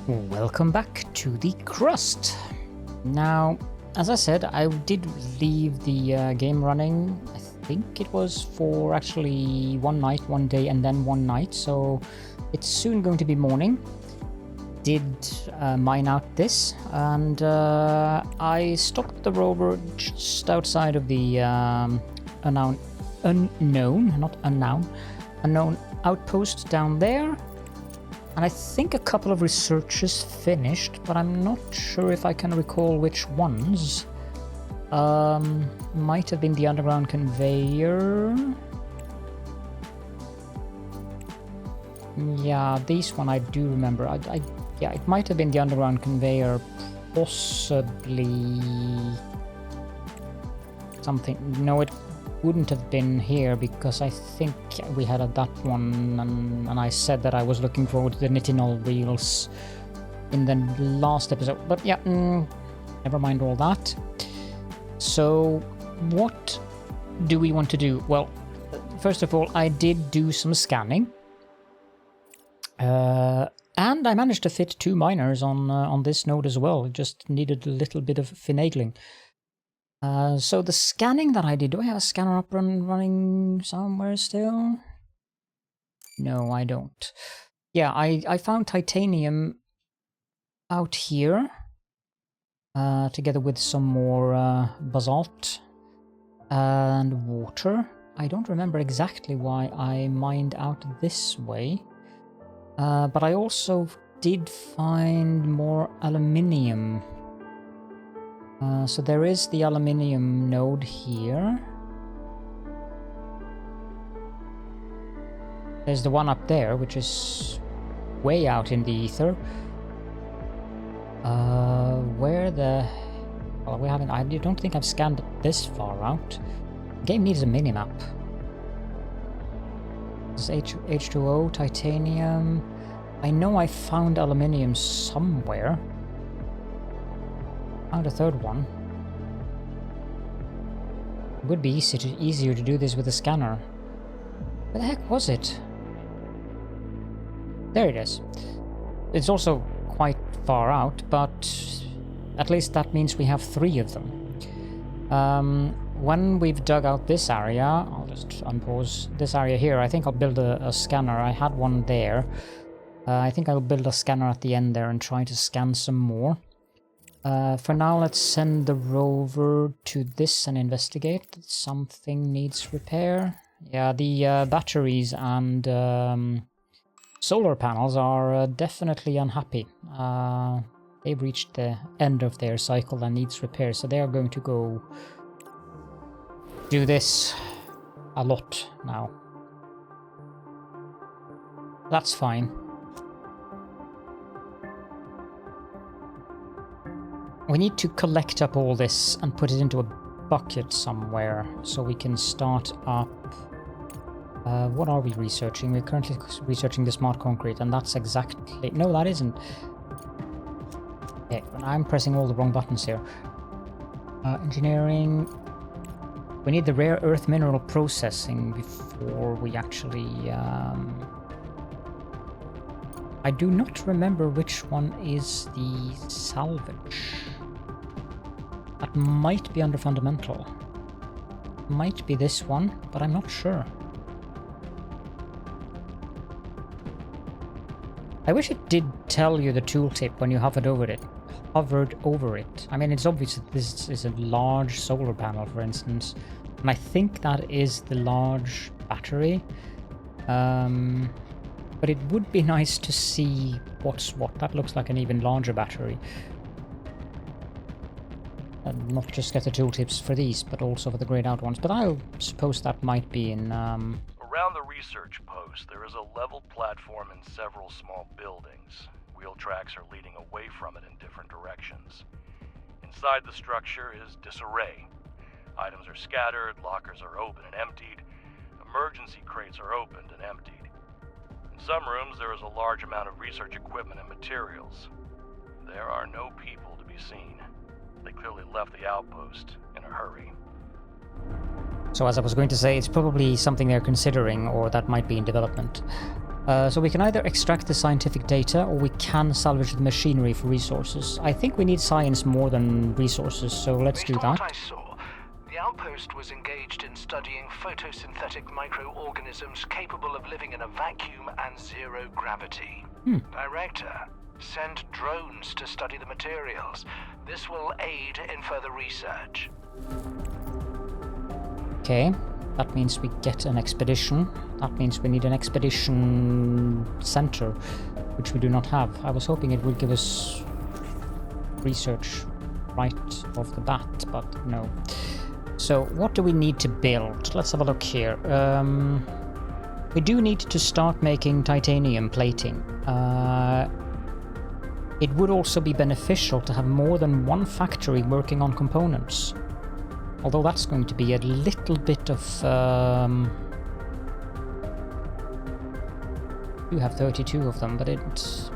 Welcome back to the Crust. Now, as I said, I did leave the game running. I think it was for actually one night, one day, and then one night. So it's soon going to be morning. Did mine out this, and I stopped the rover just outside of the unknown outpost down there. And I think a couple of researches finished, but I'm not sure if I can recall which ones. Might have been the underground conveyor. Yeah, this one I do remember. Yeah, it might have been the underground conveyor, possibly something. No, it wouldn't have been here because I think we had that one, and I said that I was looking forward to the nitinol wheels in the last episode. But yeah, never mind all that. So what do we want to do? Well, first of all, I did do some scanning. And I managed to fit 2 miners on this node as well. It just needed a little bit of finagling. So the scanning that I did, do I have a scanner up and running somewhere still? No, I don't. Yeah, I found titanium out here, together with some more basalt and water. I don't remember exactly why I mined out this way. But I also did find more aluminium. So there is the aluminium node here. There's the one up there, which is way out in the ether. Where the... Well, we haven't... I don't think I've scanned it this far out. The game needs a minimap. This is H2O, titanium. I know I found aluminium somewhere. Found a third one. It would be easier to do this with a scanner. Where the heck was it? There it is. It's also quite far out, but at least that means we have 3 of them. When we've dug out this area, I'll just unpause this area here. I think I'll build a scanner. I had one there. I think I'll build a scanner at the end there and try to scan some more. For now, let's send the rover to this and investigate. Something needs repair. Yeah, the batteries and solar panels are definitely unhappy. They've reached the end of their cycle and needs repair, so they are going to go do this a lot now. That's fine. We need to collect up all this and put it into a bucket somewhere so we can start up... what are we researching? We're currently researching the smart concrete, and that's exactly... No, that isn't. Okay, I'm pressing all the wrong buttons here. Engineering... We need the rare earth mineral processing before we actually... I do not remember which one is the salvage. That might be under fundamental. Might be this one, but I'm not sure. I wish it did tell you the tooltip when you hovered over it. I mean, it's obvious that this is a large solar panel, for instance, and I think that is the large battery. But it would be nice to see what's what. That looks like an even larger battery. And not just get the tooltips for these, but also for the grayed out ones. But I suppose that might be in... Around the research post, there is a level platform and several small buildings. Wheel tracks are leading away from it in different directions. Inside the structure is disarray. Items are scattered, lockers are open and emptied, emergency crates are opened and emptied. In some rooms, there is a large amount of research equipment and materials. There are no people to be seen. They clearly left the outpost in a hurry. So as I was going to say, it's probably something they're considering, or that might be in development. So we can either extract the scientific data or we can salvage the machinery for resources. I think we need science more than resources, so let's do that. Based on what I saw, the Outpost was engaged in studying photosynthetic microorganisms capable of living in a vacuum and zero gravity. Director, send drones to study the materials. This will aid in further research. Okay, that means we get an expedition. That means we need an expedition center, which we do not have. I was hoping it would give us research right off the bat, but no. So what do we need to build? Let's have a look here. We do need to start making titanium plating. It would also be beneficial to have more than one factory working on components. Although that's going to be a little bit of... we do have 32 of them, but it's...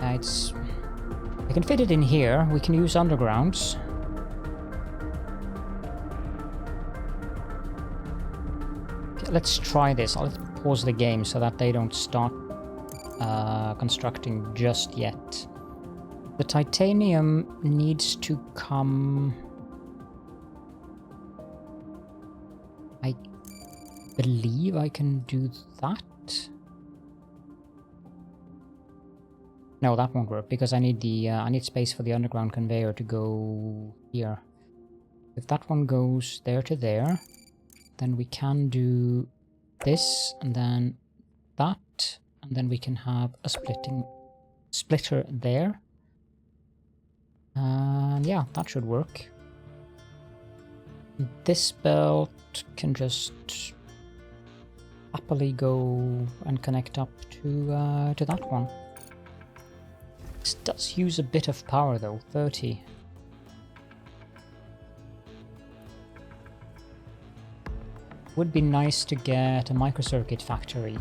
I can fit it in here. We can use undergrounds. Okay, let's try this. I'll pause the game so that they don't start constructing just yet. The titanium needs to come... I believe I can do that. No, that won't work because I need the I need space for the underground conveyor to go here. If that one goes there to there, then we can do this and then that, and then we can have a splitter there. And yeah, that should work. This belt can just happily go and connect up to that one. This does use a bit of power though, 30. Would be nice to get a microcircuit factory.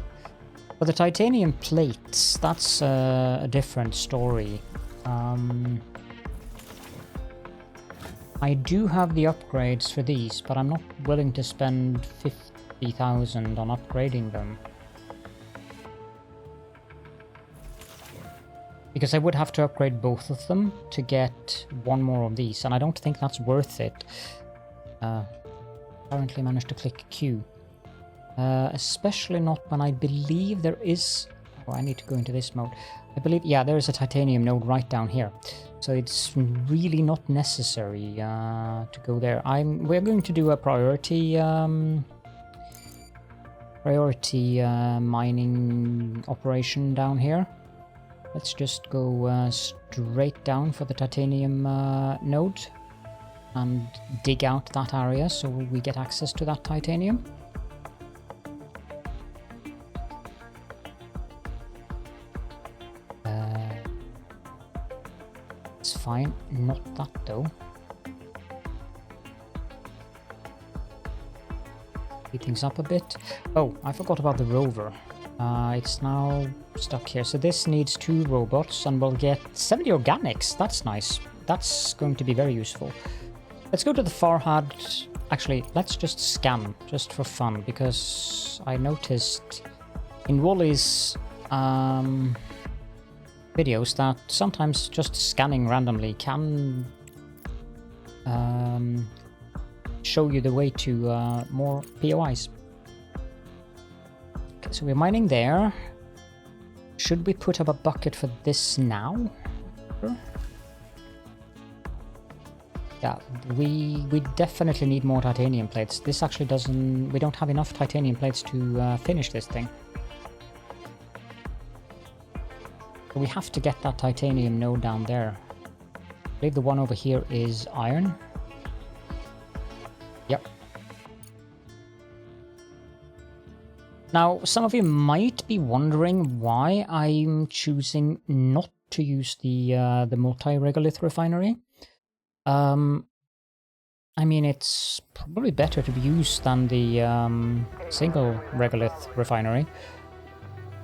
But the titanium plates, that's a different story. I do have the upgrades for these, but I'm not willing to spend 50,000 on upgrading them. Because I would have to upgrade both of them to get one more of these, and I don't think that's worth it. Apparently managed to click Q. Especially not when I believe there is... Oh, I need to go into this mode. I believe, yeah, there is a titanium node right down here. So it's really not necessary to go there. We're going to do a priority mining operation down here. Let's just go straight down for the titanium node and dig out that area so we get access to that titanium. It's fine, not that though. Speed things up a bit. Oh, I forgot about the rover. It's now stuck here. So this needs 2 robots and we'll get 70 organics. That's nice. That's going to be very useful. Let's go to the Farhad. Actually, let's just scan just for fun because I noticed in Wally's videos that sometimes just scanning randomly can show you the way to more POIs. Okay, so we're mining there. Should we put up a bucket for this now? Sure. Yeah, we definitely need more titanium plates. This actually doesn't... we don't have enough titanium plates to finish this thing. So we have to get that titanium node down there. I believe the one over here is iron. Yep. Now, some of you might be wondering why I'm choosing not to use the multi-regolith refinery. I mean, it's probably better to be used than the single regolith refinery,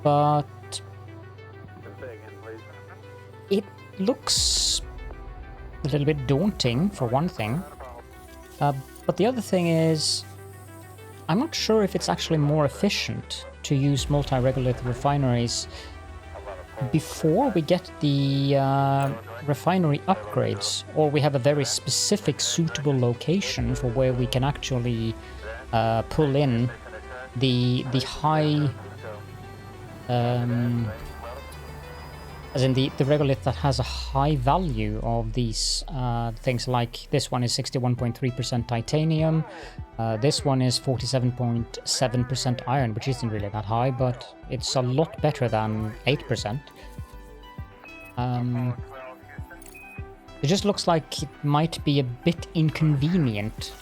but it looks a little bit daunting for one thing. But the other thing is, I'm not sure if it's actually more efficient to use multi-regolith refineries before we get the refinery upgrades, or we have a very specific suitable location for where we can actually pull in the high, as in the regolith that has a high value of these things. Like this one is 61.3% titanium, this one is 47.7% iron, which isn't really that high, but it's a lot better than 8%. It just looks like it might be a bit inconvenient.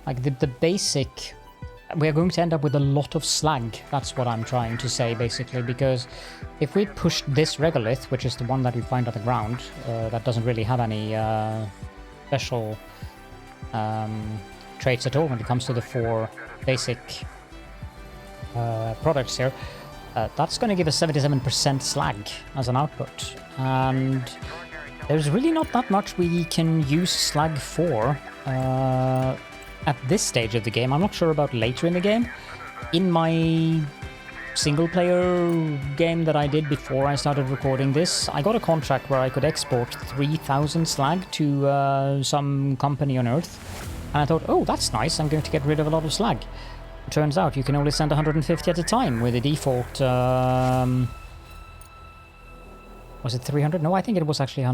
Like the basic... We're going to end up with a lot of slag, that's what I'm trying to say, basically, because if we push this regolith, which is the one that we find on the ground, that doesn't really have any special traits at all when it comes to the 4 basic products here, that's going to give us 77% slag as an output, and there's really not that much we can use slag for at this stage of the game. I'm not sure about later in the game. In my single-player game that I did before I started recording this, I got a contract where I could export 3,000 slag to some company on Earth, and I thought, oh, that's nice, I'm going to get rid of a lot of slag. Turns out you can only send 150 at a time with the default... was it 300? No, I think it was actually...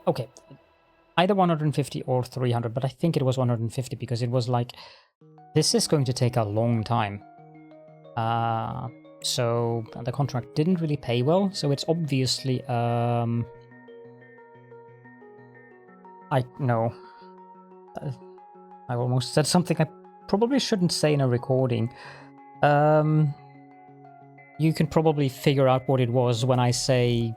Okay. Either 150 or 300, but I think it was 150 because it was like, this is going to take a long time. So the contract didn't really pay well, so it's obviously, I almost said something I probably shouldn't say in a recording. You can probably figure out what it was when I say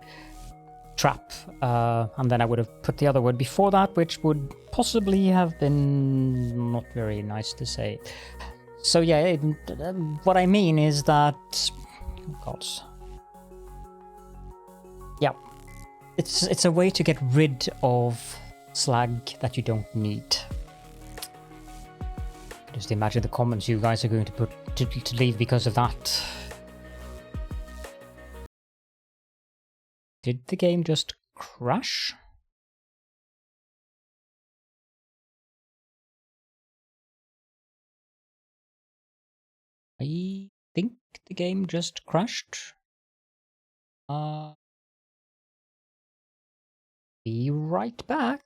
trap, and then I would have put the other word before that, which would possibly have been not very nice to say. So yeah, what I mean is that... Oh God. Yeah. It's a way to get rid of slag that you don't need. Just imagine the comments you guys are going to put to leave because of that. Did the game just crash? I think the game just crashed. Be right back.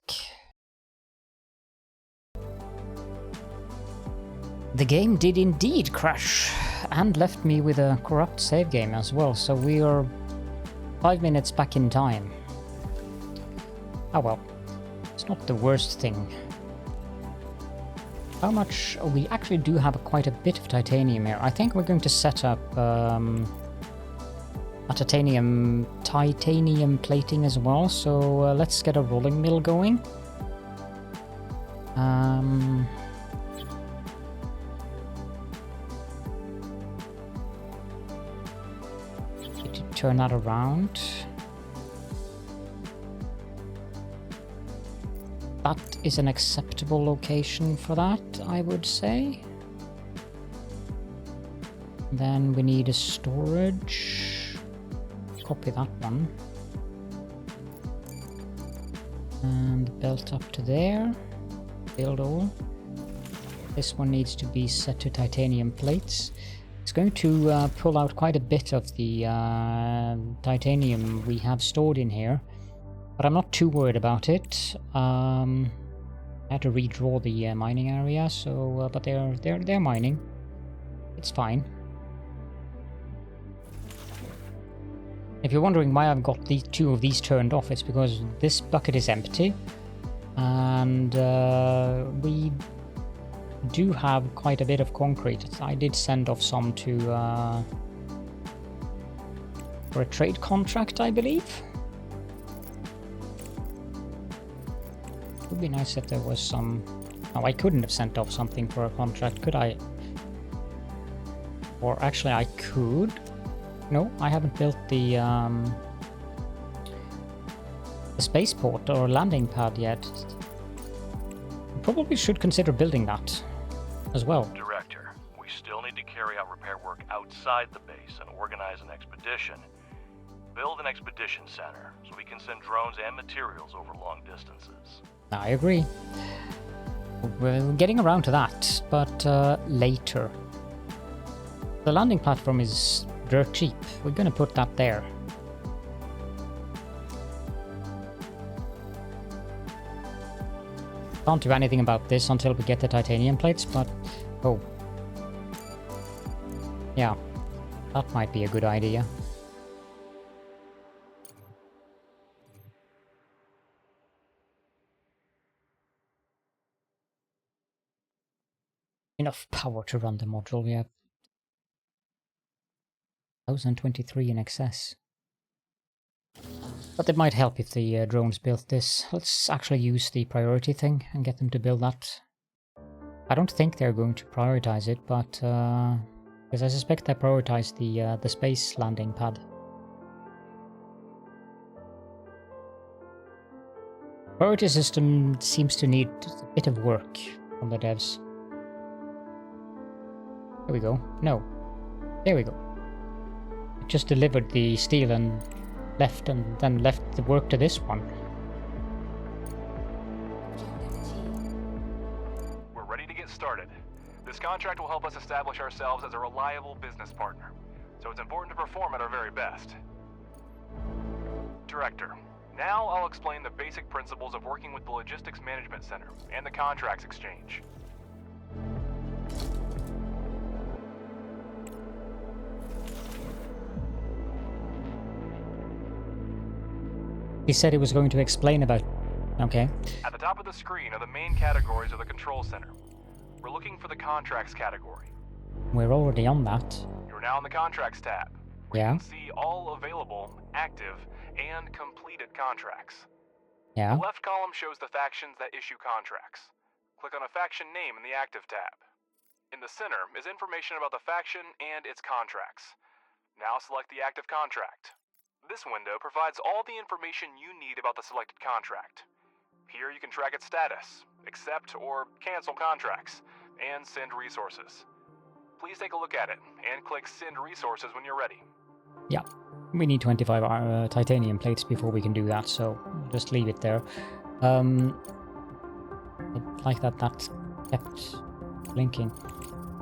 The game did indeed crash and left me with a corrupt save game as well, so we are 5 minutes back in time. Oh well, it's not the worst thing. How much... Oh, we actually do have quite a bit of titanium here. I think we're going to set up a titanium plating as well, so let's get a rolling mill going. Turn that around. That is an acceptable location for that, I would say. Then we need a storage. Copy that one. And belt up to there. Build all. This one needs to be set to titanium plates. It's going to pull out quite a bit of the titanium we have stored in here, but I'm not too worried about it. I had to redraw the mining area, so but they're mining. It's fine. If you're wondering why I've got the 2 of these turned off, it's because this bucket is empty, and we do have quite a bit of concrete. I did send off some to for a trade contract, I believe. It would be nice if there was some... Oh, I couldn't have sent off something for a contract, could I? Or actually I could. No, I haven't built the spaceport or landing pad yet. Probably should consider building that as well. Director, we still need to carry organize an expedition. Build an expedition center so we can send drones and materials over long distances. I agree. We're getting around to that, but later. The landing platform is dirt cheap. We're gonna put that there. Can't do anything about this until we get the titanium plates, but... oh. Yeah, that might be a good idea. Enough power to run the module, we have 1023 in excess. But it might help if the drones built this. Let's actually use the priority thing and get them to build that. I don't think they're going to prioritize it, but because I suspect they prioritize the space landing pad. Priority system seems to need a bit of work from the devs. There we go. No. There we go. It just delivered the steel and then left the work to this one. We're ready to get started. This contract will help us establish ourselves as a reliable business partner, so it's important to perform at our very best. Director, now I'll explain the basic principles of working with the Logistics Management Center and the Contracts Exchange. He said he was going to explain about... okay. At the top of the screen are the main categories of the Control Center. We're looking for the Contracts category. We're already on that. You're now in the Contracts tab, where Yeah. you can see all available, active, and completed contracts. Yeah. The left column shows the factions that issue contracts. Click on a faction name in the Active tab. In the center is information about the faction and its contracts. Now select the active contract. This window provides all the information you need about the selected contract. Here you can track its status, accept or cancel contracts, and send resources. Please take a look at it, and click Send Resources when you're ready. Yeah. We need 25 titanium plates before we can do that, so just leave it there. I like that kept blinking.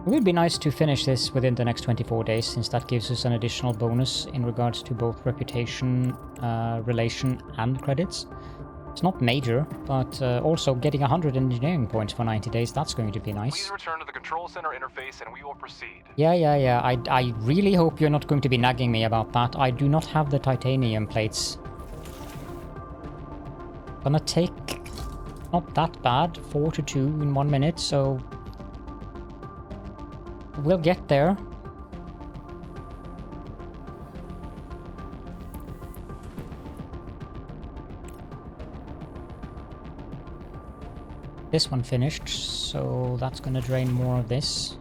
It would be nice to finish this within the next 24 days, since that gives us an additional bonus in regards to both reputation, relation, and credits. It's not major, but also getting 100 engineering points for 90 days, that's going to be nice. Please return to the Control Center interface and we will proceed. Yeah. I really hope you're not going to be nagging me about that. I do not have the titanium plates. Gonna take... not that bad, 4 to 2 in 1 minute, so... we'll get there. This one finished, so that's gonna drain more of this.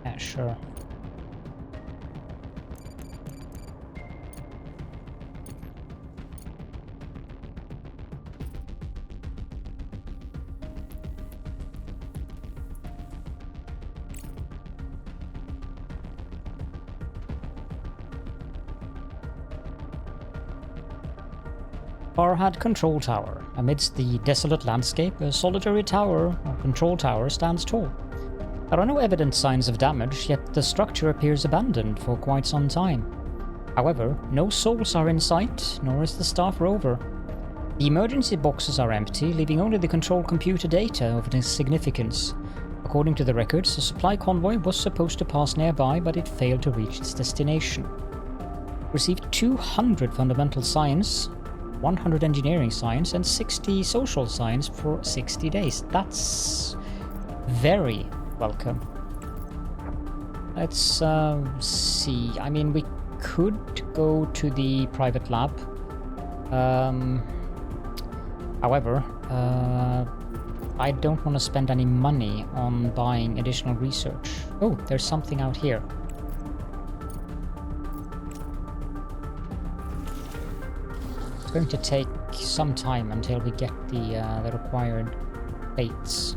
Yeah, sure. Farhad Control Tower. Amidst the desolate landscape, a solitary tower or control tower stands tall. There are no evident signs of damage, yet the structure appears abandoned for quite some time. However, no souls are in sight, nor is the staff rover. The emergency boxes are empty, leaving only the control computer data of its significance. According to the records, a supply convoy was supposed to pass nearby, but it failed to reach its destination. Received 200 fundamental science, 100 engineering science, and 60 social science for 60 days. That's very welcome. Let's see. I mean, we could go to the private lab. However, I don't want to spend any money on buying additional research. Oh, there's something out here. It's going to take some time until we get the required plates.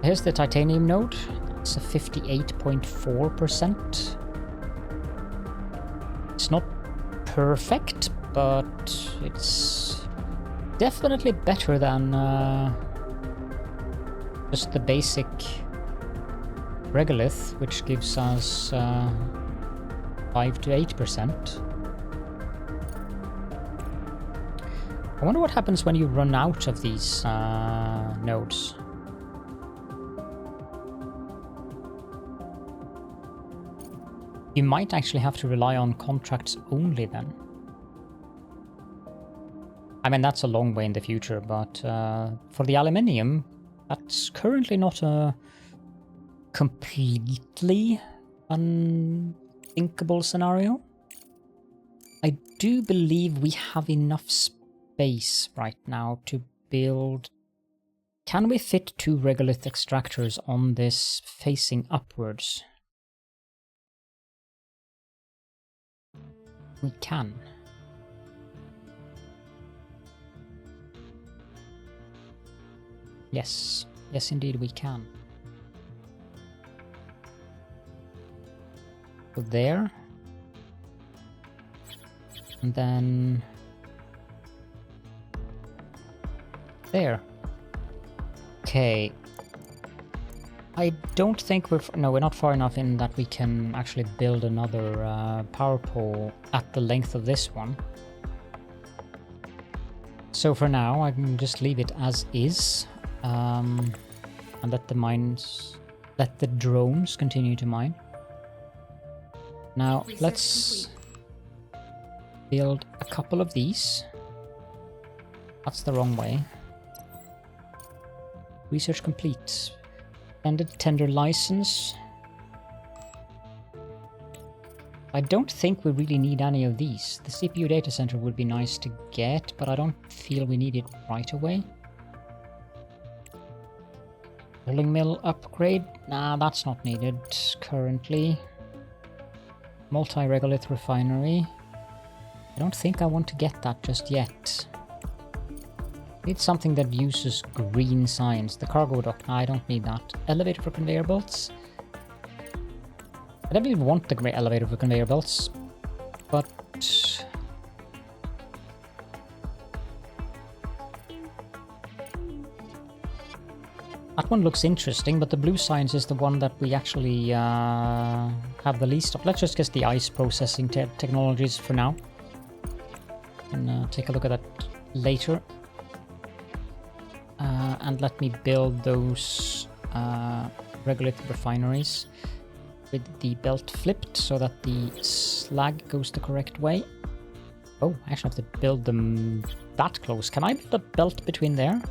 Here's the titanium node. It's a 58.4%. It's not perfect, but it's definitely better than just the basic regolith, which gives us 5 to 8%. I wonder what happens when you run out of these nodes. You might actually have to rely on contracts only then. I mean, that's a long way in the future, but for the aluminium, that's currently not a completely unthinkable scenario. I do believe we have enough space right now to build... Can we fit 2 regolith extractors on this facing upwards? We can. Yes. Yes, indeed we can. So there. And then... there. Okay. I don't think we're... No, we're not far enough in that we can actually build another power pole at the length of this one. So for now, I can just leave it as is. And let the drones continue to mine. Now, let's build a couple of these. That's the wrong way. Research complete. Extended tender license. I don't think we really need any of these. The CPU data center would be nice to get, but I don't feel we need it right away. Rolling mill upgrade? Nah, that's not needed currently. Multi-regolith refinery. I don't think I want to get that just yet. Need something that uses green science. The cargo dock, no, I don't need that. Elevator for conveyor belts. I don't really want the great elevator for conveyor belts, but... that one looks interesting, but the blue science is the one that we actually have the least of. Let's just get the ice processing technologies for now. And take a look at that later. And let me build those regolith refineries with the belt flipped so that the slag goes the correct way. Oh, I actually have to build them that close. Can I build a belt between there?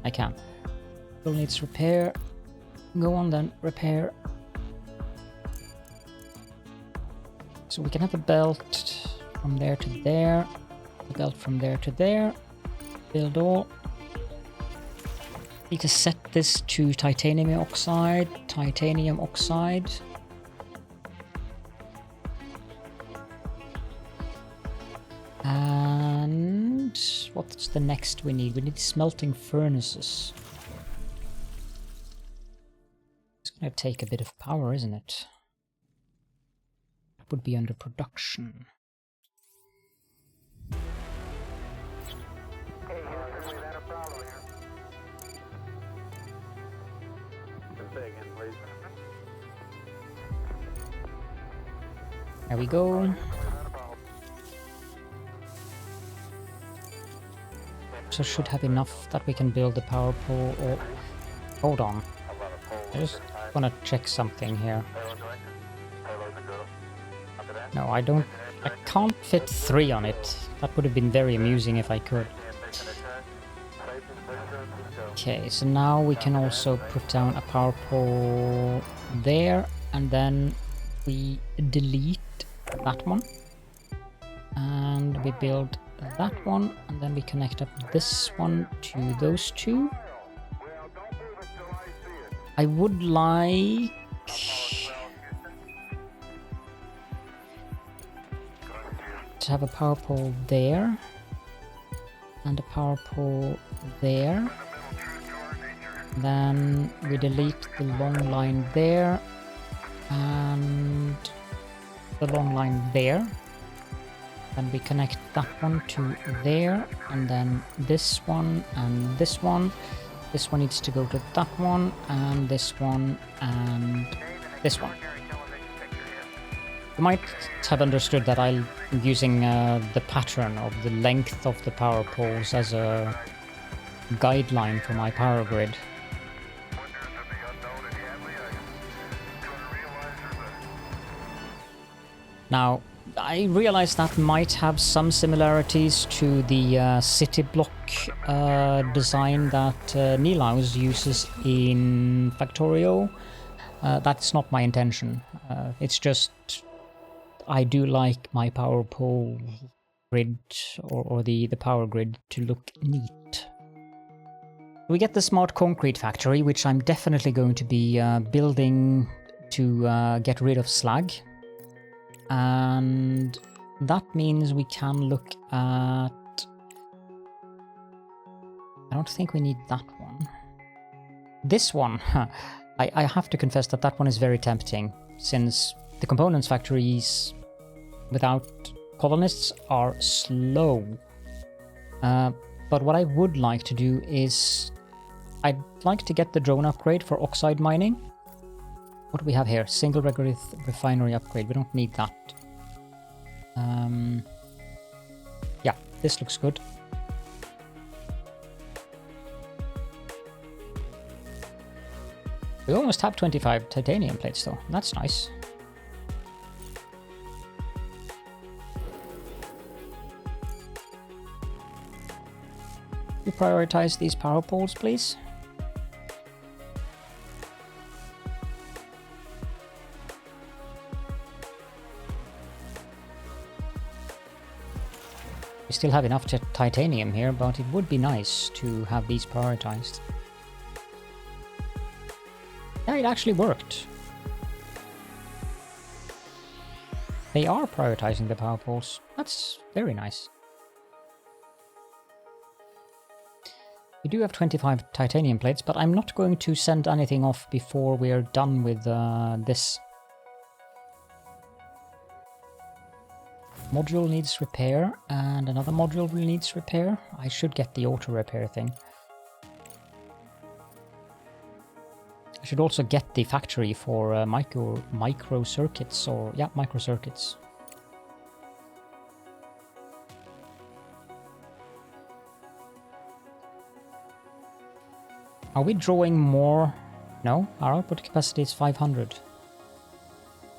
I can. Still needs repair. Go on then, repair. So we can have a belt from there to there. A belt from there to there. Build all. Need to set this to titanium oxide. Titanium oxide. And what's the next we need? We need smelting furnaces. It's going to take a bit of power, isn't it? It would be under production. There we go. So should have enough that we can build the power pole. Or hold on, I just want to check something here. No, I can't fit 3 on it. That would have been very amusing if I could. Okay, so now we can also put down a power pole there, and then we delete that one. And we build that one, and then we connect up this one to those two. I would like... to have a power pole there. and a power pole there. Then we delete the long line there and the long line there. Then we connect that one to there, and then this one and this one. This one needs to go to that one, and this one, and this one. You might have understood that I'm using the pattern of the length of the power poles as a guideline for my power grid. Now, I realize that might have some similarities to the city block design that Nilaus uses in Factorio. That's not my intention. It's just I do like my power pole grid or the power grid to look neat. We get the smart concrete factory, which I'm definitely going to be building to get rid of slag. And that means we can look at... I don't think we need that one. This one, I have to confess that that one is very tempting, since the components factories without colonists are slow. But what I would like to do is... I'd like to get the drone upgrade for oxide mining. What do we have here? Single regolith refinery upgrade. We don't need that. Yeah, this looks good. We almost have 25 titanium plates though. That's nice. You prioritize these power poles, please. We still have enough titanium here, but it would be nice to have these prioritized. Yeah, it actually worked. They are prioritizing the power poles. That's very nice. We do have 25 titanium plates, but I'm not going to send anything off before we're done with this. Module needs repair, and another module needs repair. I should get the auto repair thing. I should also get the factory for micro circuits, or yeah, micro circuits. Are we drawing more? No, our output capacity is 500.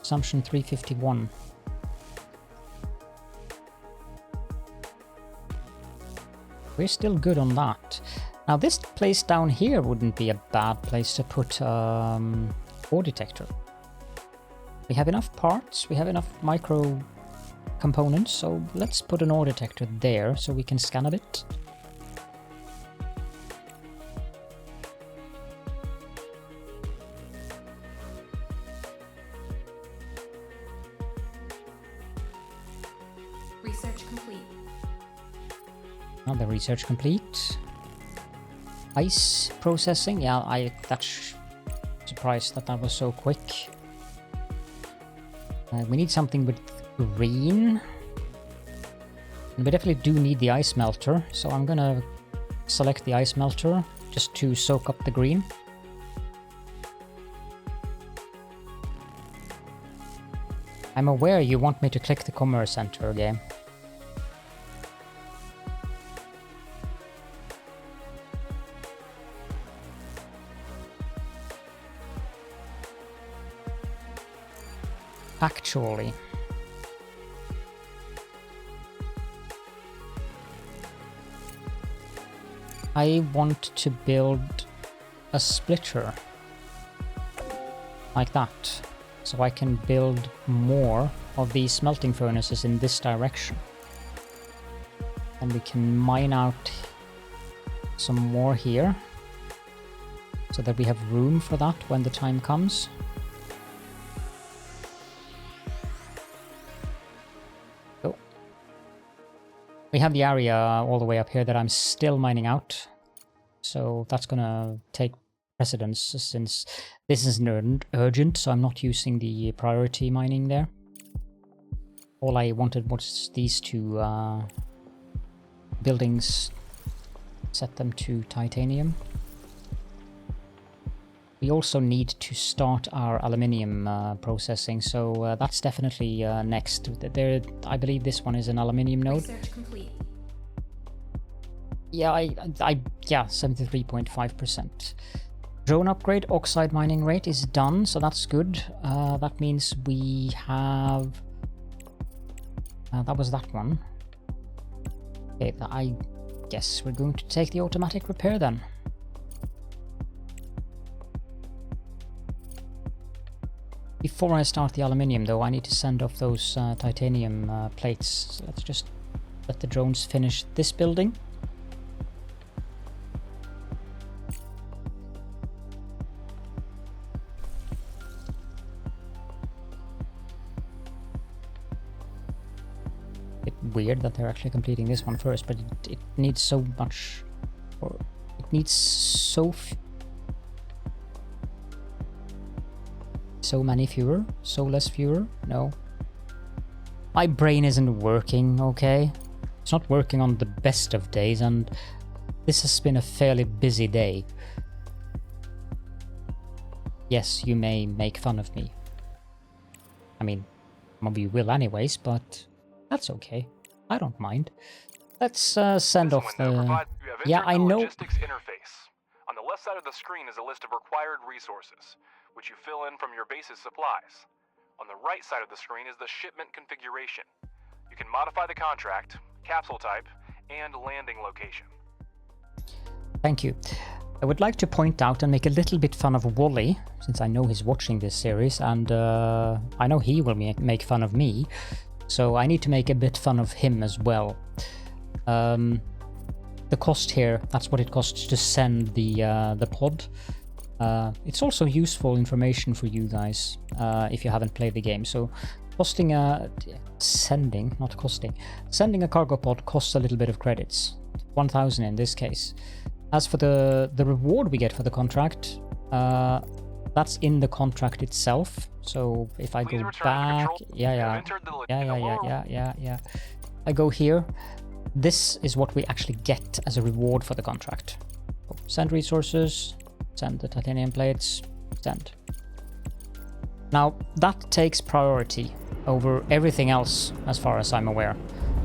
Assumption 351. We're still good on that. Now this place down here wouldn't be a bad place to put ore detector. We have enough parts, we have enough micro components, so let's put an ore detector there so we can scan a bit. Research complete. Another research complete. Ice processing, yeah, that's surprised that that was so quick. We need something with green. And we definitely do need the ice melter, so I'm gonna select the ice melter just to soak up the green. I'm aware you want me to click the commerce center game. Actually, I want to build a splitter like that, so I can build more of these smelting furnaces in this direction. And we can mine out some more here, so that we have room for that when the time comes. We have the area all the way up here that I'm still mining out. So that's gonna take precedence since this isn't urgent, so I'm not using the priority mining there. All I wanted was these two buildings, set them to titanium. We also need to start our aluminium processing, so that's definitely next. There, I believe this one is an aluminium node. Research complete. Yeah, yeah, 73.5%. Drone upgrade, oxide mining rate is done, so that's good. That means we have... that was that one. Okay, I guess we're going to take the automatic repair then. Before I start the aluminium though, I need to send off those titanium plates. So let's just let the drones finish this building. Bit weird that they're actually completing this one first, but it needs so much, or it needs so many fewer, so less fewer. No, my brain isn't working. Okay, it's not working on the best of days, and this has been a fairly busy day. Yes, you may make fun of me. I mean, some of you will anyways, but that's okay. I don't mind. Let's send off the... Yeah, I know. Logistics interface. On the left side of the screen is a list of required resources, which you fill in from your base's supplies. On the right side of the screen is the shipment configuration. You can modify the contract, capsule type, and landing location. Thank you. I would like to point out and make a little bit fun of Wally, since I know he's watching this series, and I know he will make fun of me, so I need to make a bit fun of him as well. The cost here, that's what it costs to send the pod. It's also useful information for you guys if you haven't played the game. So sending a cargo pod costs a little bit of credits, 1,000 in this case. As for the reward we get for the contract, that's in the contract itself. So if I go back, yeah, I go here. This is what we actually get as a reward for the contract. Send resources, send the titanium plates, send. Now that takes priority over everything else as far as I'm aware.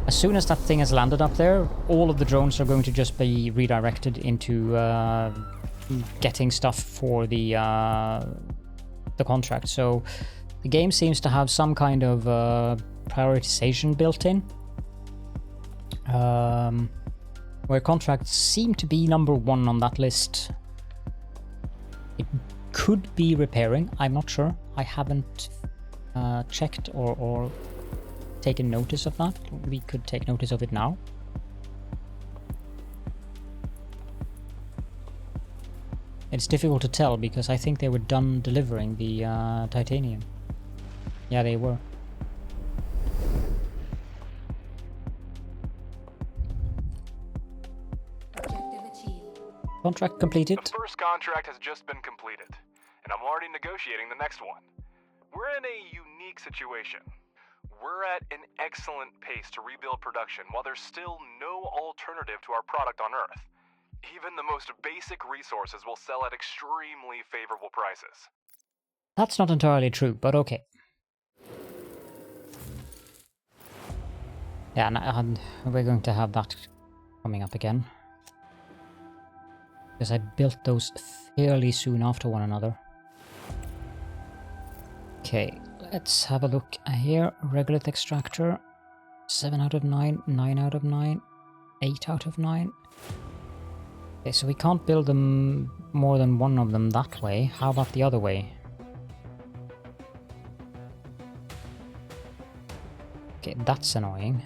As soon as that thing has landed up there, all of the drones are going to just be redirected into getting stuff for the contract. So the game seems to have some kind of prioritization built in, where contracts seem to be number one on that list. It could be repairing, I'm not sure. I haven't checked or taken notice of that. We could take notice of it now. It's difficult to tell because I think they were done delivering the titanium. Yeah, they were. Objective achieved. Contract completed. The first contract has just been completed, and I'm already negotiating the next one. We're in a unique situation. We're at an excellent pace to rebuild production while there's still no alternative to our product on Earth. Even the most basic resources will sell at extremely favorable prices. That's not entirely true, but okay. Yeah, and we're going to have that coming up again. Because I built those fairly soon after one another. Okay, let's have a look here. Regolith extractor. 7 out of 9, 9 out of 9, 8 out of 9. Okay, so we can't build them more than one of them that way. How about the other way? Okay, that's annoying.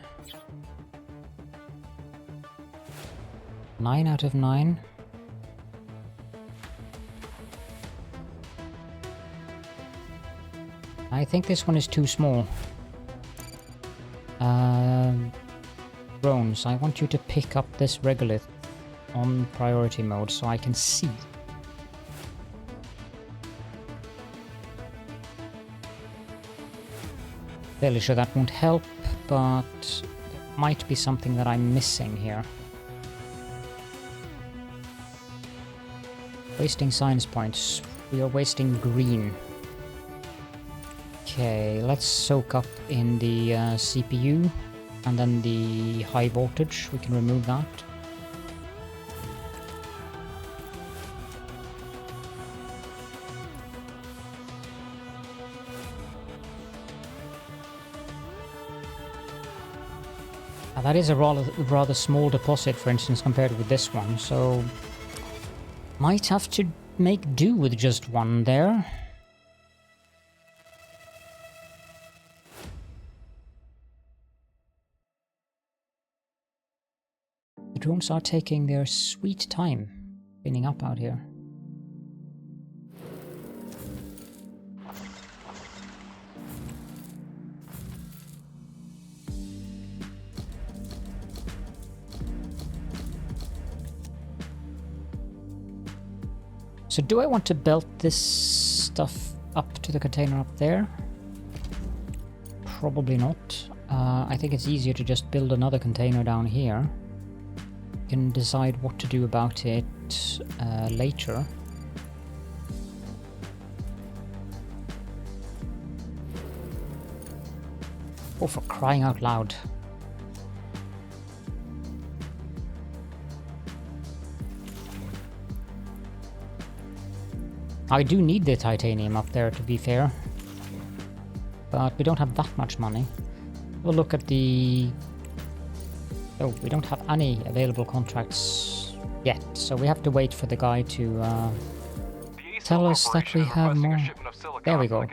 9 out of 9. I think this one is too small. drones, I want you to pick up this regolith on priority mode so I can see. Fairly sure that won't help, but there might be something that I'm missing here. Wasting science points. We are wasting green. Okay, let's soak up in the CPU and then the high voltage. We can remove that. Now that is a rather small deposit, for instance, compared with this one, so might have to make do with just one there. The drones are taking their sweet time cleaning up out here. So do I want to belt this stuff up to the container up there? Probably not. I think it's easier to just build another container down here. You can decide what to do about it later. Oh, for crying out loud. I do need the titanium up there, to be fair. But we don't have that much money. We'll look at the... Oh, we don't have any available contracts yet, so we have to wait for the guy to tell us that we have more. There we go.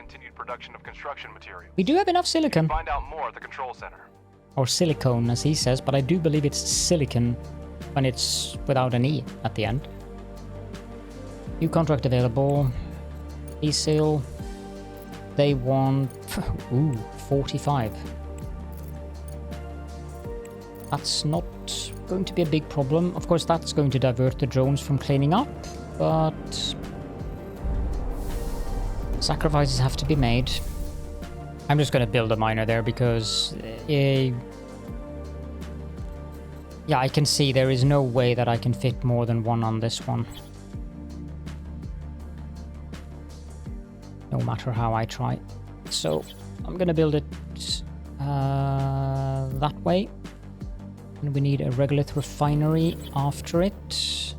We do have enough silicon. Find out more at the control center. Or silicone, as he says, but I do believe it's silicon when it's without an E at the end. New contract available. E-sale. They want... Ooh, 45. That's not going to be a big problem. Of course, that's going to divert the drones from cleaning up, but... sacrifices have to be made. I'm just going to build a miner there because... yeah, I can see there is no way that I can fit more than one on this one. No matter how I try. So I'm gonna build it that way. And we need a regolith refinery after it.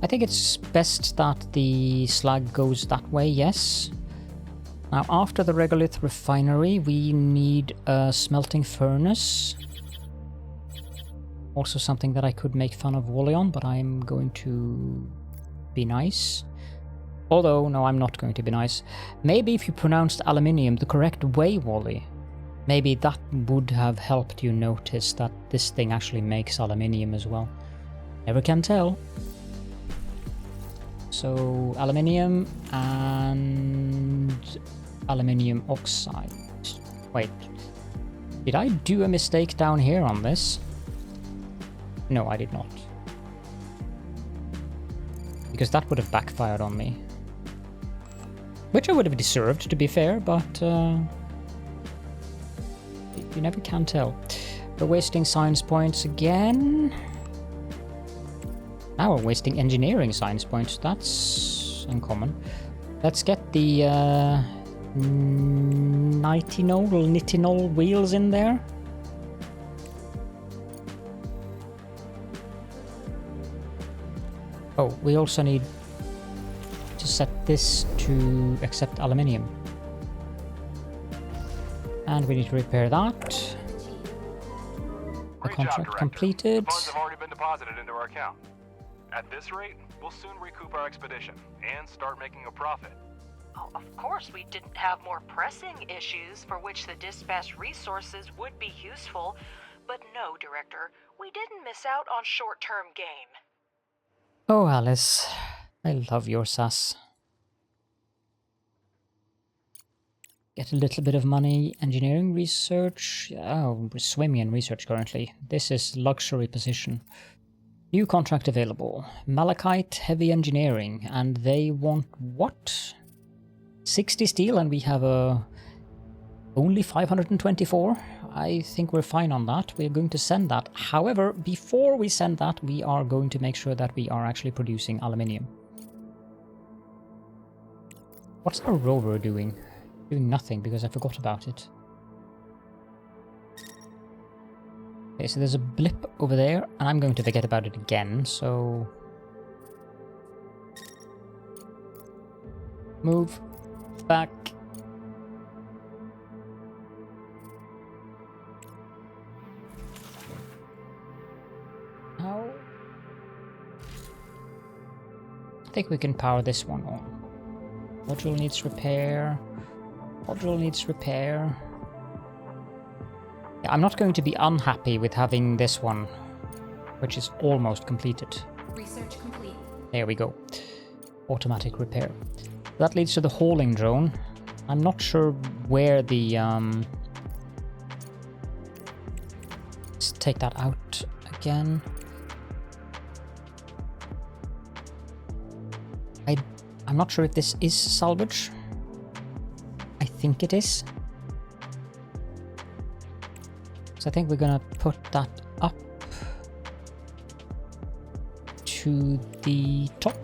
I think it's best that the slag goes that way, yes. Now after the regolith refinery we need a smelting furnace. Also something that I could make fun of Wally on, but I'm going to be nice. Although, no, I'm not going to be nice. Maybe if you pronounced aluminium the correct way, Wally, maybe that would have helped you notice that this thing actually makes aluminium as well. Never can tell. So, aluminium and aluminium oxide. Wait, did I do a mistake down here on this? No, I did not. Because that would have backfired on me. Which I would have deserved, to be fair, but you never can tell. We're wasting science points again. Now we're wasting engineering science points. That's uncommon. Let's get the nitinol wheels in there. Oh, we also need to set this to accept aluminium. And we need to repair that. The contract completed. Funds have already been deposited into our account. At this rate, we'll soon recoup our expedition and start making a profit. Oh, of course we didn't have more pressing issues for which the dispatch resources would be useful, but no, Director, we didn't miss out on short-term gain. Oh, Alice, I love your sass. Get a little bit of money. Engineering research. Oh, we're swimming in research currently. This is luxury position. New contract available. Malachite Heavy Engineering. And they want what? 60 steel and we have only 524. I think we're fine on that. We're going to send that. However, before we send that, we are going to make sure that we are actually producing aluminium. What's our rover doing? Doing nothing because I forgot about it. Okay, so there's a blip over there, and I'm going to forget about it again, so... Move back. How? I think we can power this one on. Module needs repair. Module needs repair. Yeah, I'm not going to be unhappy with having this one, which is almost completed. Research complete. There we go. Automatic repair. That leads to the hauling drone. I'm not sure where the... Let's take that out again. I'm not sure if this is salvage. I think it is. So I think we're gonna put that up to the top.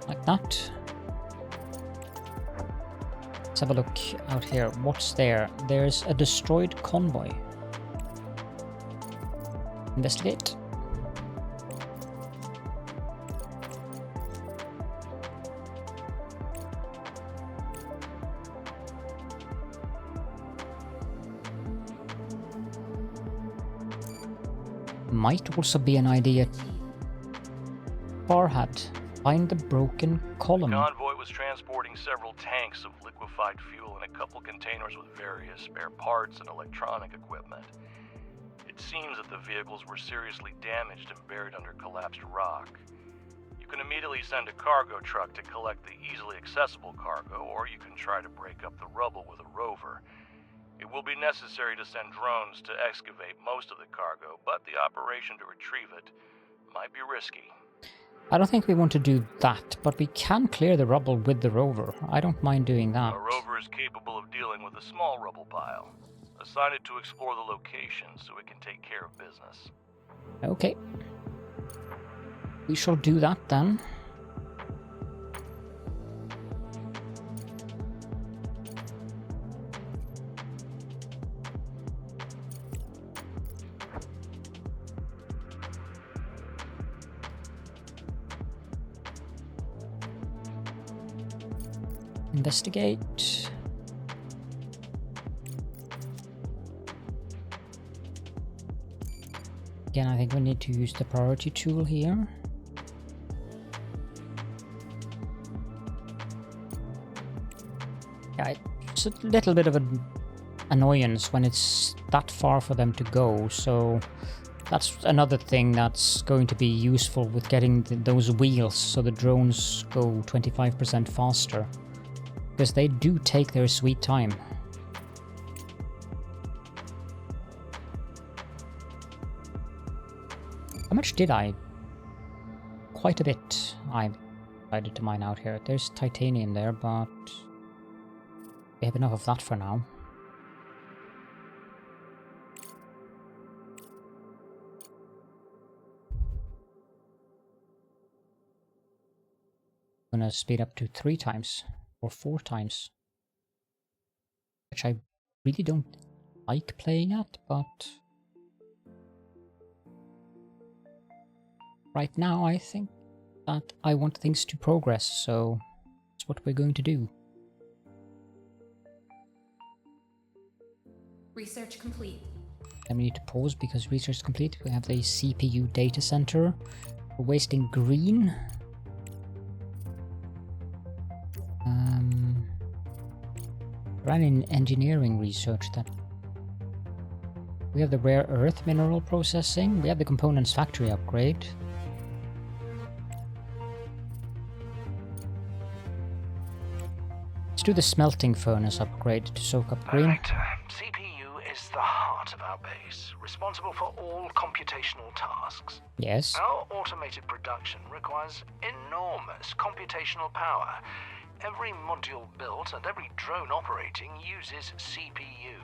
Like that. Let's have a look out here. What's there? There's a destroyed convoy. Investigate. Might also be an idea. Farhad, find the broken column. The convoy was transporting several tanks of liquefied fuel and a couple containers with various spare parts and electronic equipment. It seems that the vehicles were seriously damaged and buried under collapsed rock. You can immediately send a cargo truck to collect the easily accessible cargo, or you can try to break up the rubble with a rover. It will be necessary to send drones to excavate most of the cargo, but the operation to retrieve it might be risky. I don't think we want to do that, but we can clear the rubble with the rover. I don't mind doing that. A rover is capable of dealing with a small rubble pile. Assign it to explore the location so it can take care of business. Okay. We shall do that then. Investigate. Again, I think we need to use the priority tool here. Yeah, it's a little bit of an annoyance when it's that far for them to go, so that's another thing that's going to be useful with getting those wheels so the drones go 25% faster. Because they do take their sweet time. How much did I? Quite a bit I decided to mine out here. There's titanium there, but we have enough of that for now. I'm gonna speed up to 3 times. Or 4 times. Which I really don't like playing at, but right now I think that I want things to progress, so that's what we're going to do. Research complete. Then we need to pause because research is complete. We have the CPU data center. We're wasting green. Running engineering research that we have the rare earth mineral processing, we have the components factory upgrade. Let's do the smelting furnace upgrade to soak up green. Director, CPU is the heart of our base, responsible for all computational tasks. Yes. Our automated production requires enormous computational power. Every module built and every drone operating uses CPU.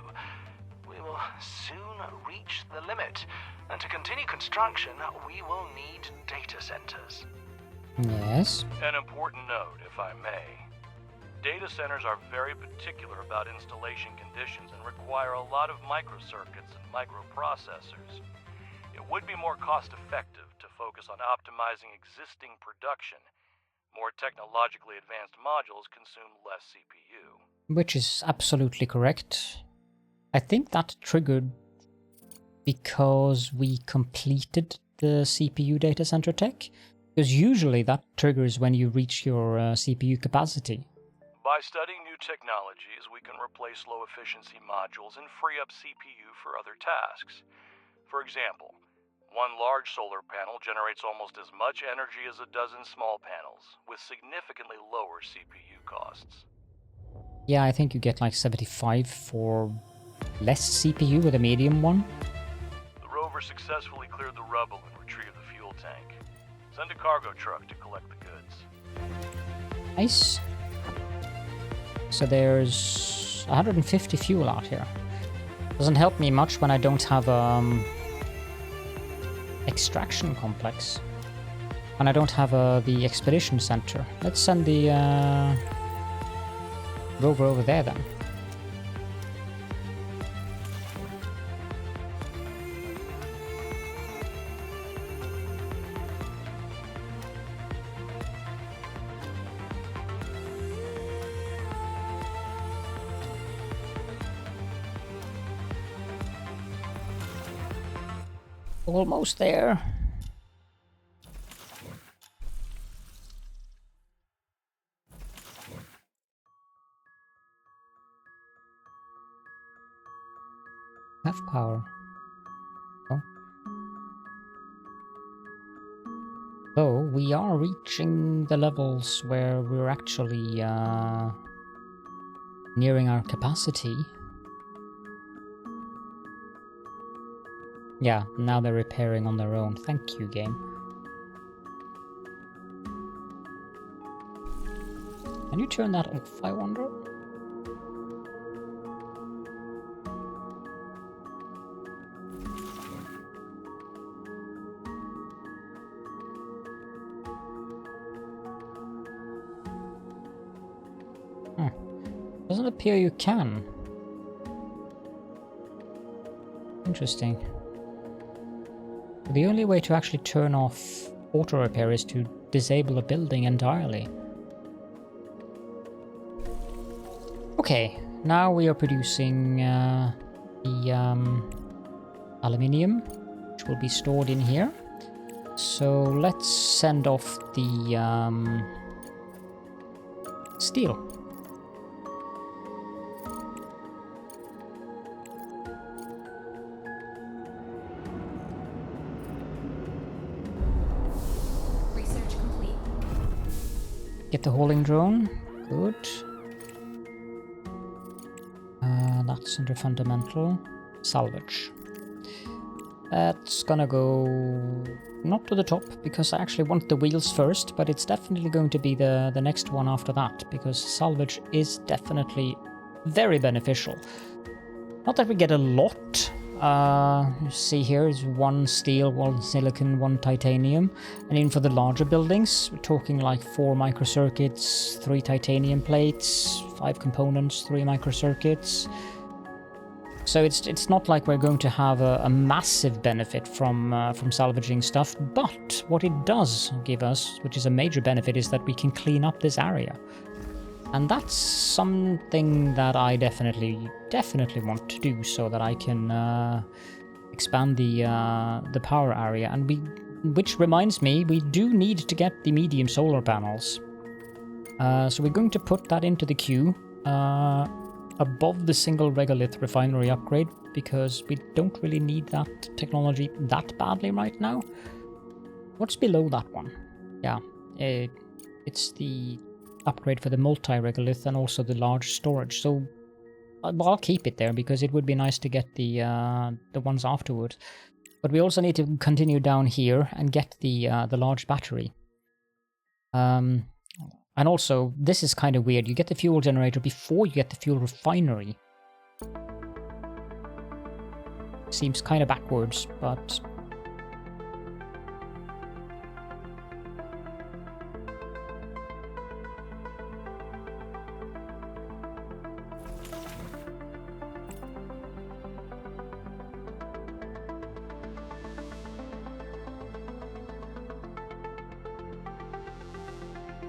We will soon reach the limit, and to continue construction, we will need data centers. Yes. An important note, if I may. Data centers are very particular about installation conditions and require a lot of microcircuits and microprocessors. It would be more cost-effective to focus on optimizing existing production. More technologically advanced modules consume less CPU. Which is absolutely correct. I think that triggered because we completed the CPU data center tech. Because usually that triggers when you reach your CPU capacity. By studying new technologies, we can replace low-efficiency modules and free up CPU for other tasks. For example, one large solar panel generates almost as much energy as a dozen small panels, with significantly lower CPU costs. Yeah, I think you get like 75 for less CPU with a medium one. The rover successfully cleared the rubble and retrieved the fuel tank. Send a cargo truck to collect the goods. Nice. So there's 150 fuel out here. Doesn't help me much when I don't have extraction complex. And I don't have the expedition center. Let's send the rover over there then. Almost there. Have power. Oh. So we are reaching the levels where we're actually nearing our capacity. Yeah, now they're repairing on their own. Thank you, game. Can you turn that off, I wonder? Doesn't appear you can. Interesting. The only way to actually turn off auto repair is to disable a building entirely. Okay, now we are producing the aluminium, which will be stored in here. So let's send off the steel. Get the hauling drone. Good. That's under fundamental. Salvage. That's gonna go not to the top because I actually want the wheels first, but it's definitely going to be the next one after that because salvage is definitely very beneficial. Not that we get a lot. You see here is 1 steel, 1 silicon, 1 titanium. And even for the larger buildings, we're talking like 4 microcircuits, 3 titanium plates, 5 components, 3 microcircuits. So it's not like we're going to have a massive benefit from salvaging stuff, but what it does give us, which is a major benefit, is that we can clean up this area. And that's something that I definitely want to do so that I can expand the power area. And which reminds me, we do need to get the medium solar panels. So we're going to put that into the queue above the single regolith refinery upgrade because we don't really need that technology that badly right now. What's below that one? Yeah, it's the upgrade for the multi-regolith and also the large storage. So I'll keep it there because it would be nice to get the ones afterwards. But we also need to continue down here and get the large battery. And also, this is kind of weird. You get the fuel generator before you get the fuel refinery. Seems kind of backwards, but...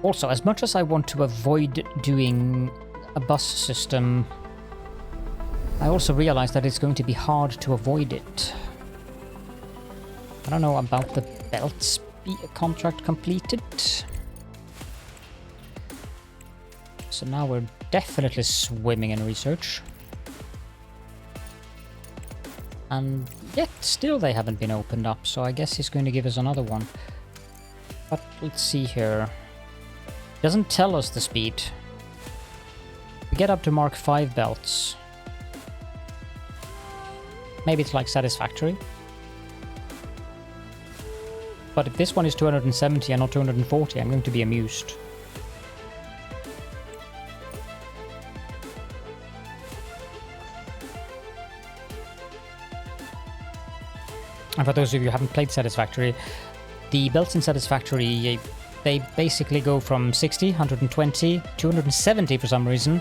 Also, as much as I want to avoid doing a bus system, I also realize that it's going to be hard to avoid it. I don't know about the belts contract completed. So now we're definitely swimming in research. And yet still they haven't been opened up, so I guess he's going to give us another one. But let's see here. Doesn't tell us the speed. We get up to Mark 5 belts. Maybe it's like satisfactory. But if this one is 270 and not 240, I'm going to be amused. And for those of you who haven't played Satisfactory, the belts in Satisfactory, they basically go from 60, 120, 270 for some reason,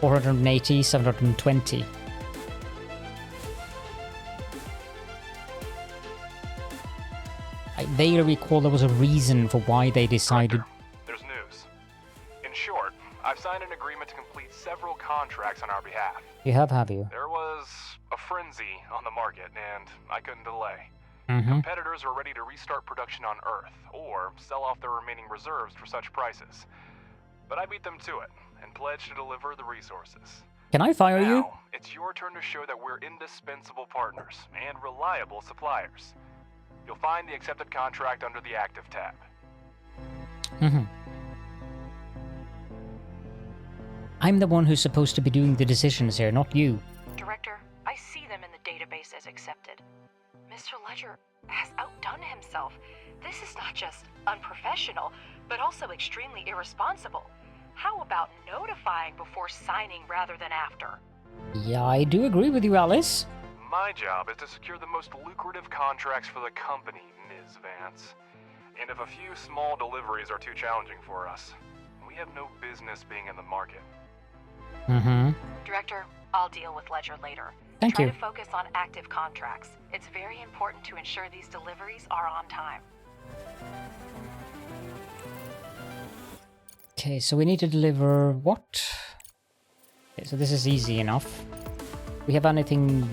480, 720. I vaguely recall there was a reason for why they decided... There's news. In short, I've signed an agreement to complete several contracts on our behalf. You have you? There was a frenzy on the market, and I couldn't delay. Mm-hmm. Competitors were ready to restart production on Earth, or sell off their remaining reserves for such prices. But I beat them to it, and pledged to deliver the resources. Can I fire you? Now, it's your turn to show that we're indispensable partners, and reliable suppliers. You'll find the accepted contract under the Active tab. Mm-hmm. I'm the one who's supposed to be doing the decisions here, not you. Director, I see them in the database as accepted. Mr. Ledger has outdone himself. This is not just unprofessional, but also extremely irresponsible. How about notifying before signing rather than after? Yeah, I do agree with you, Alice. My job is to secure the most lucrative contracts for the company, Ms. Vance. And if a few small deliveries are too challenging for us, we have no business being in the market. Mm-hmm. Director, I'll deal with Ledger later. Thank you. Try to focus on active contracts. It's very important to ensure these deliveries are on time. Okay, so we need to deliver what? Okay, so this is easy enough. We have anything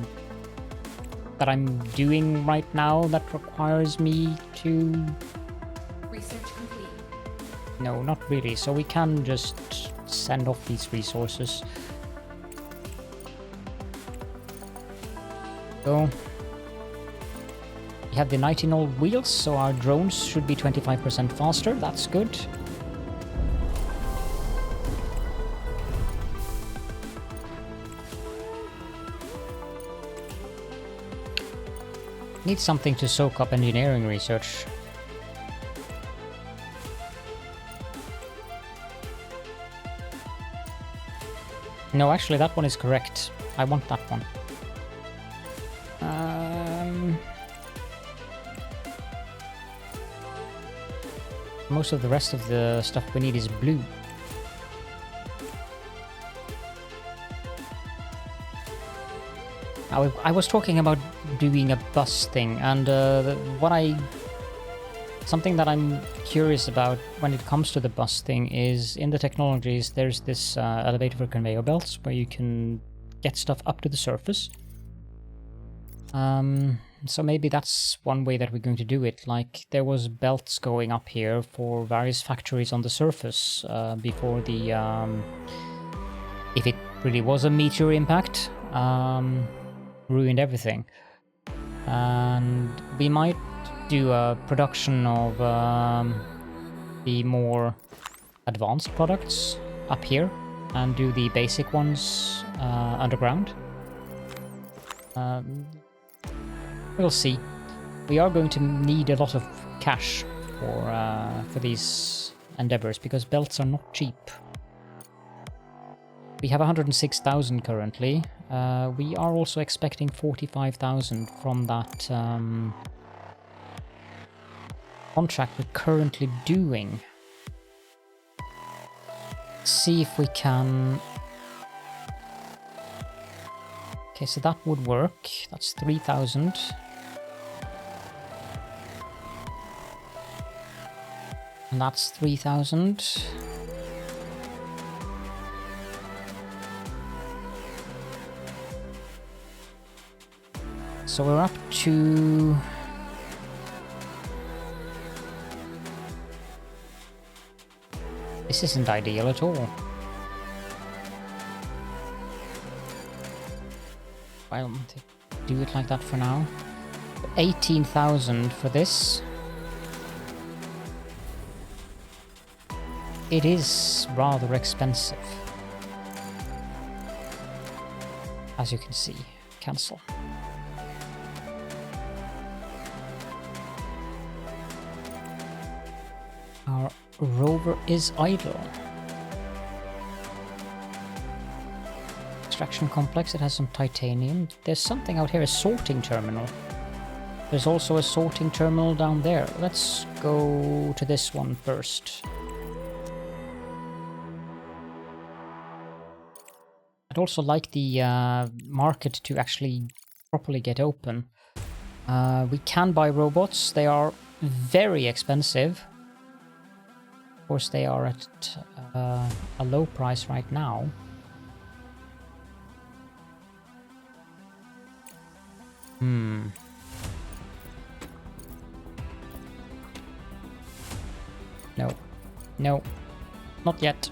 that I'm doing right now that requires me to... Research complete. No, not really. So we can just send off these resources. So we have the 19 wheels, so our drones should be 25% faster. That's good. Need something to soak up engineering research. No, actually that one is correct. I want that one. Most of the rest of the stuff we need is blue. I was talking about doing a bus thing, and something that I'm curious about when it comes to the bus thing is in the technologies there's this elevator for conveyor belts where you can get stuff up to the surface. So maybe that's one way that we're going to do it. Like there was belts going up here for various factories on the surface before the if it really was a meteor impact, ruined everything. And we might do a production of the more advanced products up here and do the basic ones underground. We'll see. We are going to need a lot of cash for these endeavors because belts are not cheap. We have 106,000 currently. We are also expecting 45,000 from that contract we're currently doing. Let's see if we can... Okay, so that would work. That's 3,000. And that's 3,000. So we're up to... This isn't ideal at all. I'll do it like that for now. 18,000 for this. It is rather expensive. As you can see. Cancel. Our rover is idle. Extraction complex, it has some titanium. There's something out here, a sorting terminal. There's also a sorting terminal down there. Let's go to this one first. I'd also like the market to actually properly get open. We can buy robots. They are very expensive. Of course, they are at a low price right now. No. No. Not yet.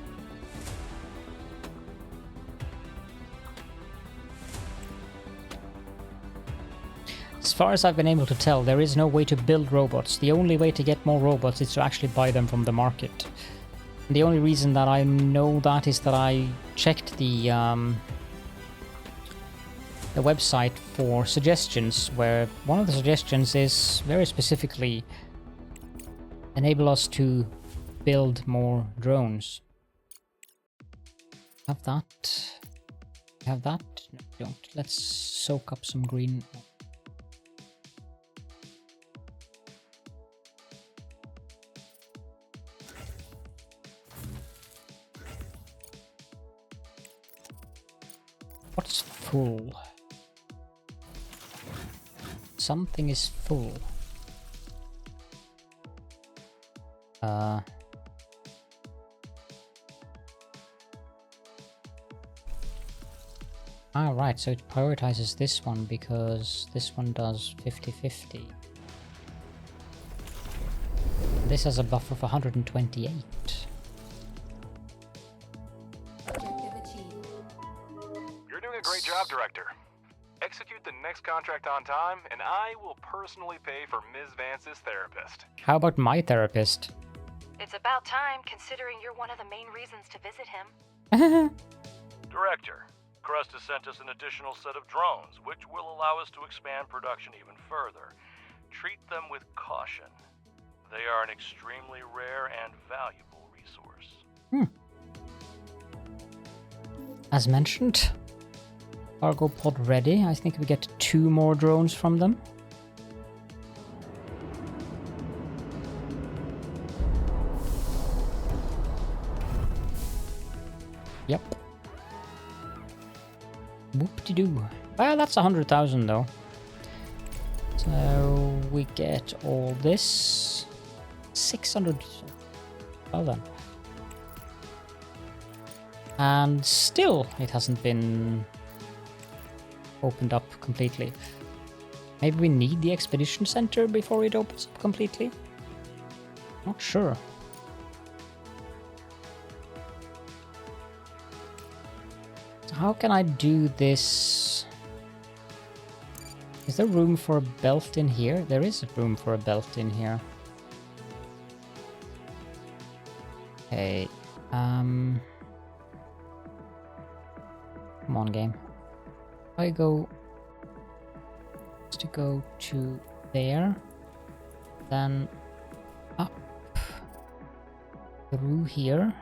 As far as I've been able to tell, there is no way to build robots. The only way to get more robots is to actually buy them from the market. And the only reason that I know that is that I checked the website for suggestions, where one of the suggestions is very specifically enable us to build more drones. Have that. Have that? No, don't. Let's soak up some green. What's full? Something is full. Right, so it prioritizes this one because this one does 50-50. This has a buffer of 128. Objective achieved. You're doing a great job, Director. Execute the next contract on time, and I will personally pay for Ms. Vance's therapist. How about my therapist? It's about time, considering you're one of the main reasons to visit him. Director, Crust has sent us an additional set of drones, which will allow us to expand production even further. Treat them with caution. They are an extremely rare and valuable resource. As mentioned, cargo pod ready. I think we get 2 more drones from them. Yep. Whoop-de-doo. Well, that's 100,000 though. So we get all this. 600. Well then. And still, it hasn't been opened up completely. Maybe we need the expedition center before it opens up completely? Not sure. So how can I do this? Is there room for a belt in here? There is room for a belt in here. Okay, Come on, game. I go to go to there, then up through here,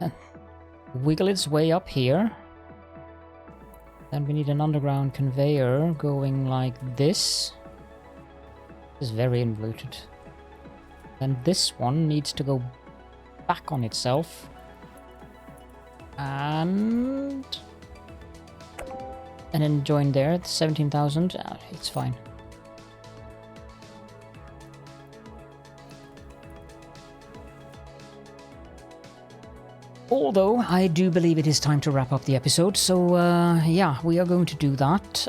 and wiggle its way up here. Then we need an underground conveyor going like this. This is very inverted. Then this one needs to go back on itself. And then join there at 17,000. It's fine. Although I do believe it is time to wrap up the episode, so yeah, we are going to do that.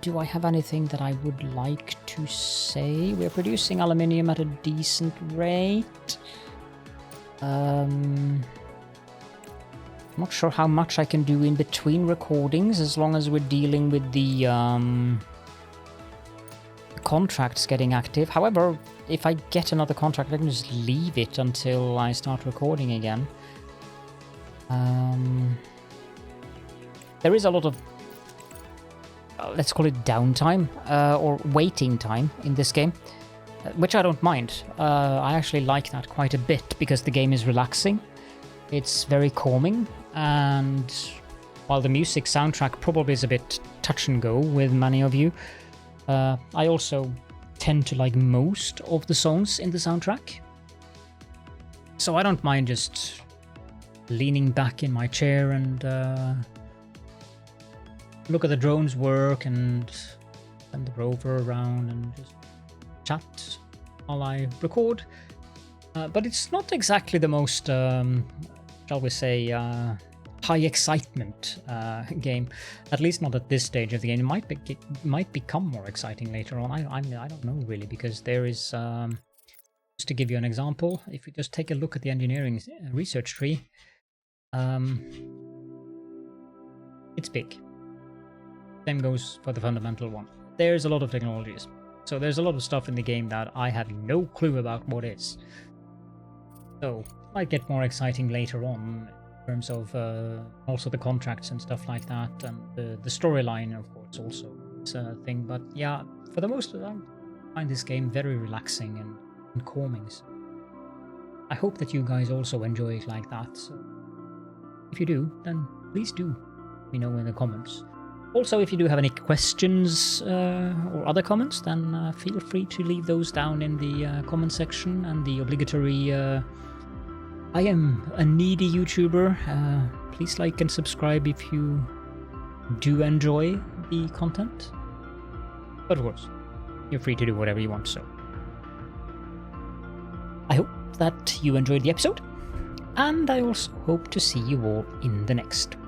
Do I have anything that I would like to say? We're producing aluminium at a decent rate. I'm not sure how much I can do in between recordings, as long as we're dealing with the contracts getting active. However, if I get another contract, I can just leave it until I start recording again. There is a lot of, let's call it downtime, or waiting time in this game, which I don't mind. I actually like that quite a bit, because the game is relaxing. It's very calming, and while the music soundtrack probably is a bit touch and go with many of you, I also tend to like most of the songs in the soundtrack. So I don't mind just leaning back in my chair and look at the drones work and send the rover around and just chat while I record. But it's not exactly the most, shall we say, high excitement game, at least not at this stage of the game. It might become more exciting later on. I don't know really, because there is, just to give you an example, if you just take a look at the engineering research tree, it's big. Same goes for the fundamental one. There's a lot of technologies, so there's a lot of stuff in the game that I have no clue about what is. So it might get more exciting later on, in terms of also the contracts and stuff like that, and the storyline, of course, also is a thing. But yeah, for the most of it, I find this game very relaxing and calming. So I hope that you guys also enjoy it like that. So if you do, then please do let me know in the comments. Also, if you do have any questions or other comments, then feel free to leave those down in the comment section, and the obligatory I am a needy YouTuber. Please like and subscribe if you do enjoy the content. But of course, you're free to do whatever you want, so. I hope that you enjoyed the episode, and I also hope to see you all in the next one.